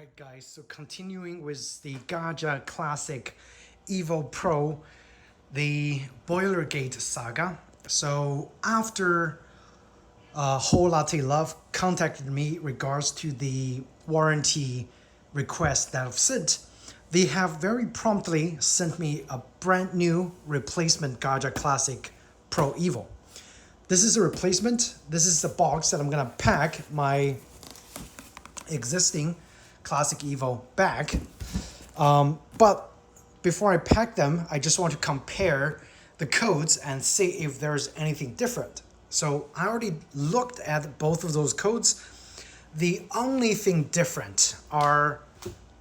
Alright guys, so continuing with the Gaggia Classic Evo Pro, the Boilergate saga. So after Whole Latte Love contacted me regards to the warranty request that I've sent, they have very promptly sent me a brand new replacement Gaggia Classic Pro Evo. This is a replacement. This is the box that I'm gonna pack my existing Classic Evo back. But before I pack them, I just want to compare the codes and see if there's anything different. So I already looked at both of those codes. The only thing different are,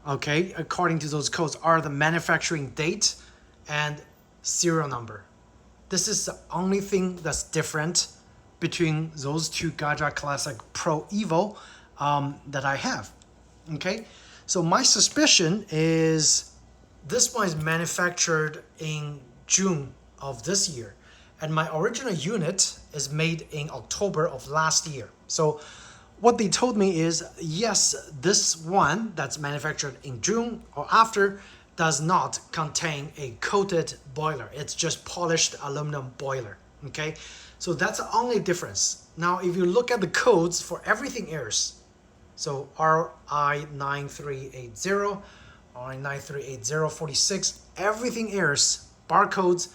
okay, according to those codes, are the manufacturing date and serial number. This is the only thing that's different between those two Gaggia Classic Pro Evo that I have. Okay, so my suspicion is this one is manufactured in June of this year, and my original unit is made in October of last year. So what they told me is, yes, this one that's manufactured in June or after does not contain a coated boiler. It's just polished aluminum boiler. Okay, so that's the only difference. Now, if you look at the codes for everything else, so RI9380, RI938046, everything else, barcodes,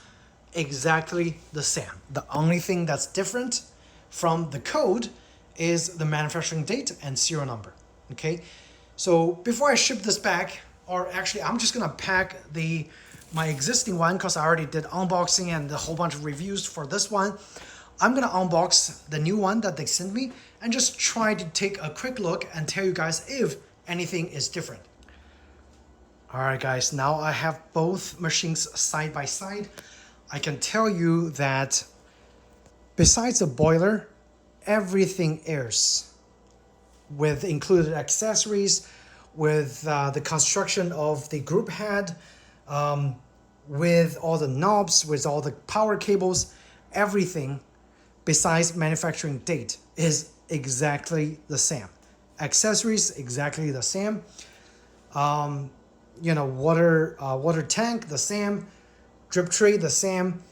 exactly the same. The only thing that's different from the code is the manufacturing date and serial number. Okay, so before I ship this back, or actually I'm just gonna pack my existing one because I already did unboxing and a whole bunch of reviews for this one. I'm gonna unbox the new one that they sent me and just try to take a quick look and tell you guys if anything is different. All right guys, now I have both machines side by side. I can tell you that besides the boiler, everything else with included accessories, with the construction of the group head, with all the knobs, with all the power cables, everything besides manufacturing date is exactly the same. Accessories exactly the same. Water tank the same. Drip tray the same.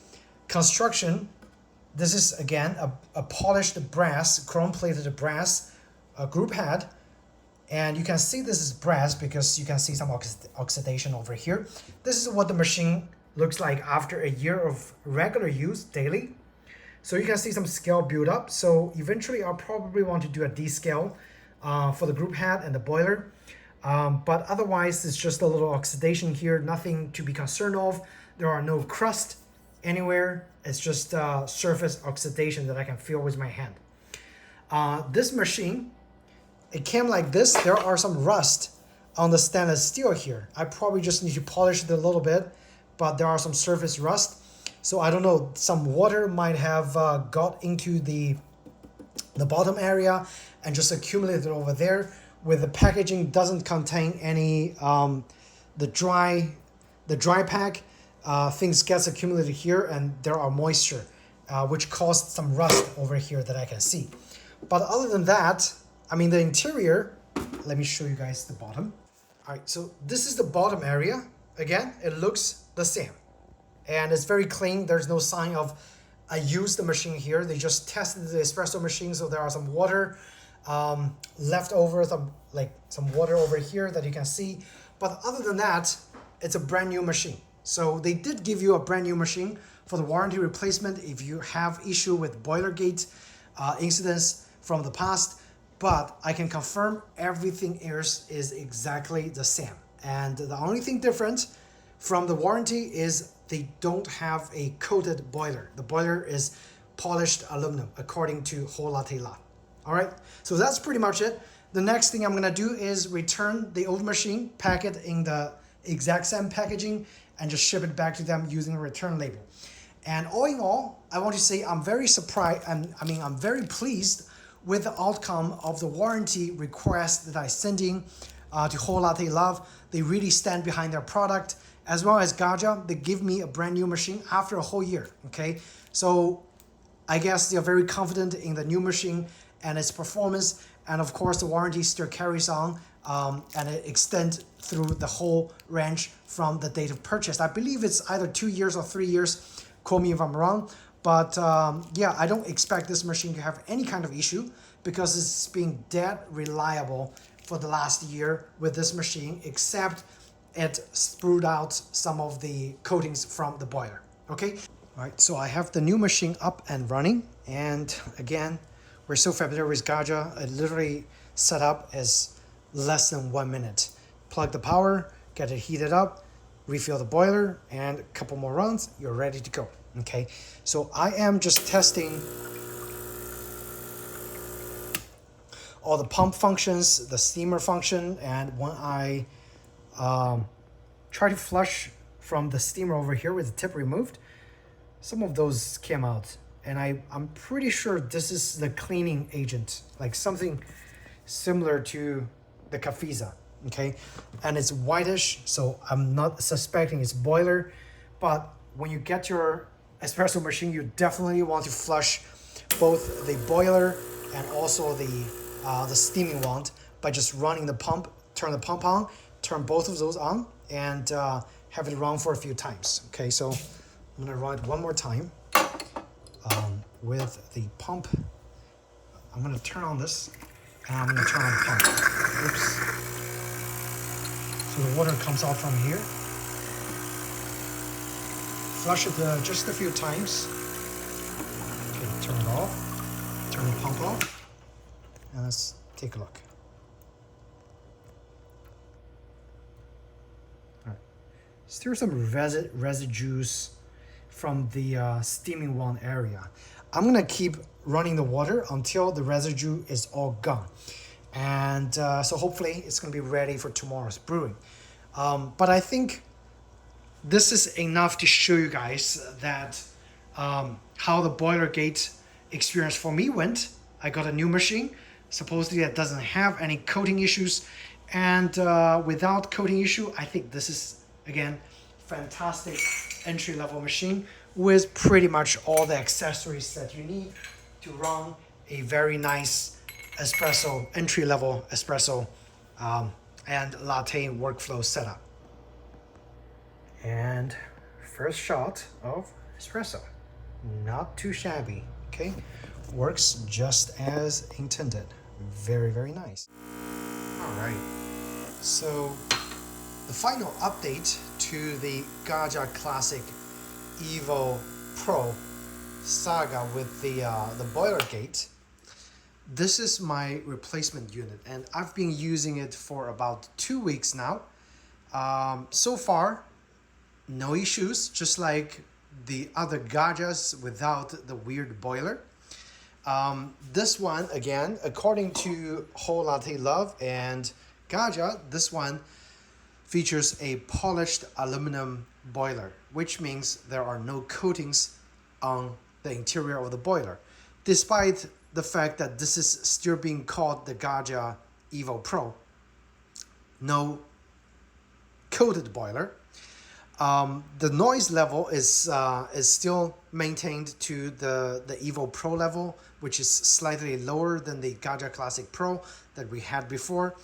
Construction. This is again a polished brass, chrome plated brass group head. And you can see this is brass because you can see some oxidation over here. This is what the machine looks like after a year of regular use daily. So you can see some scale build up. So eventually I'll probably want to do a descale for the group head and the boiler. But otherwise it's just a little oxidation here, nothing to be concerned of. There are no crust anywhere. It's just surface oxidation that I can feel with my hand. This machine, it came like this. There are some rust on the stainless steel here. I probably just need to polish it a little bit, but there are some surface rust. So I don't know, some water might have got into the bottom area and just accumulated over there. With the packaging doesn't contain any the dry pack, things gets accumulated here and there are moisture, which caused some rust over here that I can see. But other than that, I mean the interior, let me show you guys the bottom. All right, so this is the bottom area. Again, it looks the same. And it's very clean. There's no sign of I used the machine here. They just tested the espresso machine, so there are some water left over, some water over here that you can see. But other than that, it's a brand new machine. So they did give you a brand new machine for the warranty replacement if you have issue with Boilergate incidents from the past. But I can confirm everything else is exactly the same. And the only thing different from the warranty is they don't have a coated boiler. The boiler is polished aluminum according to Whole Latte Love. All right, so that's pretty much it. The next thing I'm gonna do is return the old machine, pack it in the exact same packaging, and just ship it back to them using a return label. And all in all, I want to say I'm very surprised, I'm very pleased with the outcome of the warranty request that I sent in to Whole Latte Love. They really stand behind their product. As well as Gaggia, they give me a brand new machine after a whole year, okay? So I guess they're very confident in the new machine and its performance, and of course the warranty still carries on and it extends through the whole range from the date of purchase. I believe it's either 2 years or 3 years. Quote me if I'm wrong. But yeah, I don't expect this machine to have any kind of issue because it's been dead reliable for the last year with this machine, except it sprued out some of the coatings from the boiler. Okay. All right, so I have the new machine up and running, and again, we're so familiar with Gaggia. It literally set up as less than 1 minute. Plug the power, get it heated up, refill the boiler, and a couple more runs, you're ready to go. Okay, so I am just testing all the pump functions, the steamer function, and when I try to flush from the steamer over here with the tip removed, some of those came out. And I'm pretty sure this is the cleaning agent, like something similar to the Cafesa, okay? And it's whitish, so I'm not suspecting it's boiler. But when you get your espresso machine, you definitely want to flush both the boiler and also the steaming wand by just running the pump, turn the pump on, turn both of those on, and have it run for a few times, okay? So I'm gonna run it one more time. With the pump, I'm going to turn on this, and I'm going to turn on the pump. Oops. So the water comes out from here. Flush it just a few times. Okay, turn it off. Turn the pump off. And let's take a look. All right. Still some residues from the steaming wand area. I'm gonna keep running the water until the residue is all gone. And so hopefully it's gonna be ready for tomorrow's brewing. But I think this is enough to show you guys that how the boiler gate experience for me went. I got a new machine, supposedly that doesn't have any coating issues. And without coating issue, I think this is, again, fantastic entry-level machine with pretty much all the accessories that you need to run a very nice espresso, entry-level espresso and latte workflow setup. And first shot of espresso. Not too shabby, okay? Works just as intended. Very, very nice. All right, so the final update to the Gaggia Classic Evo Pro saga with the boiler gate. This is my replacement unit, and I've been using it for about 2 weeks now. So far, no issues, just like the other Gaggias without the weird boiler. This one, again, according to Whole Latte Love and Gaggia, this one features a polished aluminum boiler, which means there are no coatings on the interior of the boiler, despite the fact that this is still being called the Gaggia Evo Pro. No coated boiler. The noise level is still maintained to the Evo Pro level, which is slightly lower than the Gaggia Classic Pro that we had before.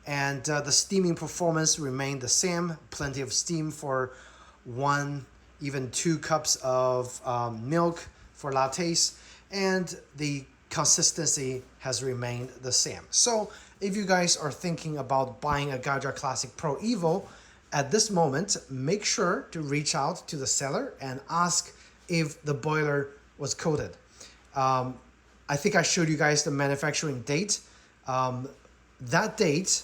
And the steaming performance remained the same, plenty of steam for 1, even 2 cups of milk for lattes, and the consistency has remained the same. So if you guys are thinking about buying a Gaggia Classic Pro Evo, at this moment, make sure to reach out to the seller and ask if the boiler was coated. I think I showed you guys the manufacturing date. That date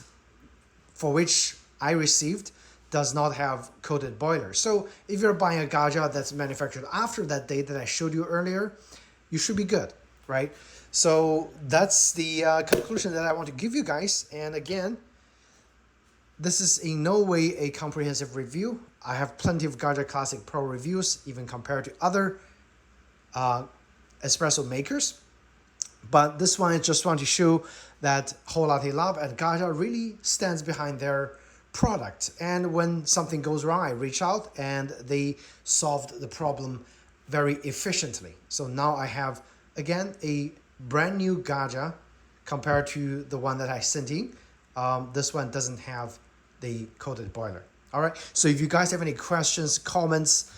for which I received does not have coated boiler. So if you're buying a Gaggia that's manufactured after that date that I showed you earlier, you should be good, right? So that's the conclusion that I want to give you guys. And again, this is in no way a comprehensive review. I have plenty of Gaggia Classic Pro reviews, even compared to other espresso makers. But this one, I just want to show that Whole Latte Love and Gaggia really stands behind their product. And when something goes wrong, I reach out and they solved the problem very efficiently. So now I have, again, a brand new Gaggia compared to the one that I sent in. This one doesn't have the coated boiler. All right, so if you guys have any questions, comments,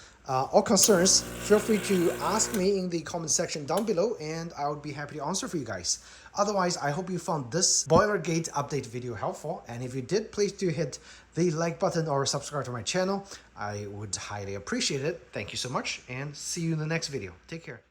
or concerns, feel free to ask me in the comment section down below, and I would be happy to answer for you guys. Otherwise, I hope you found this boiler gate update video helpful, and if you did, please do hit the like button or subscribe to my channel. I would highly appreciate it. Thank you so much, and see you in the next video. Take care.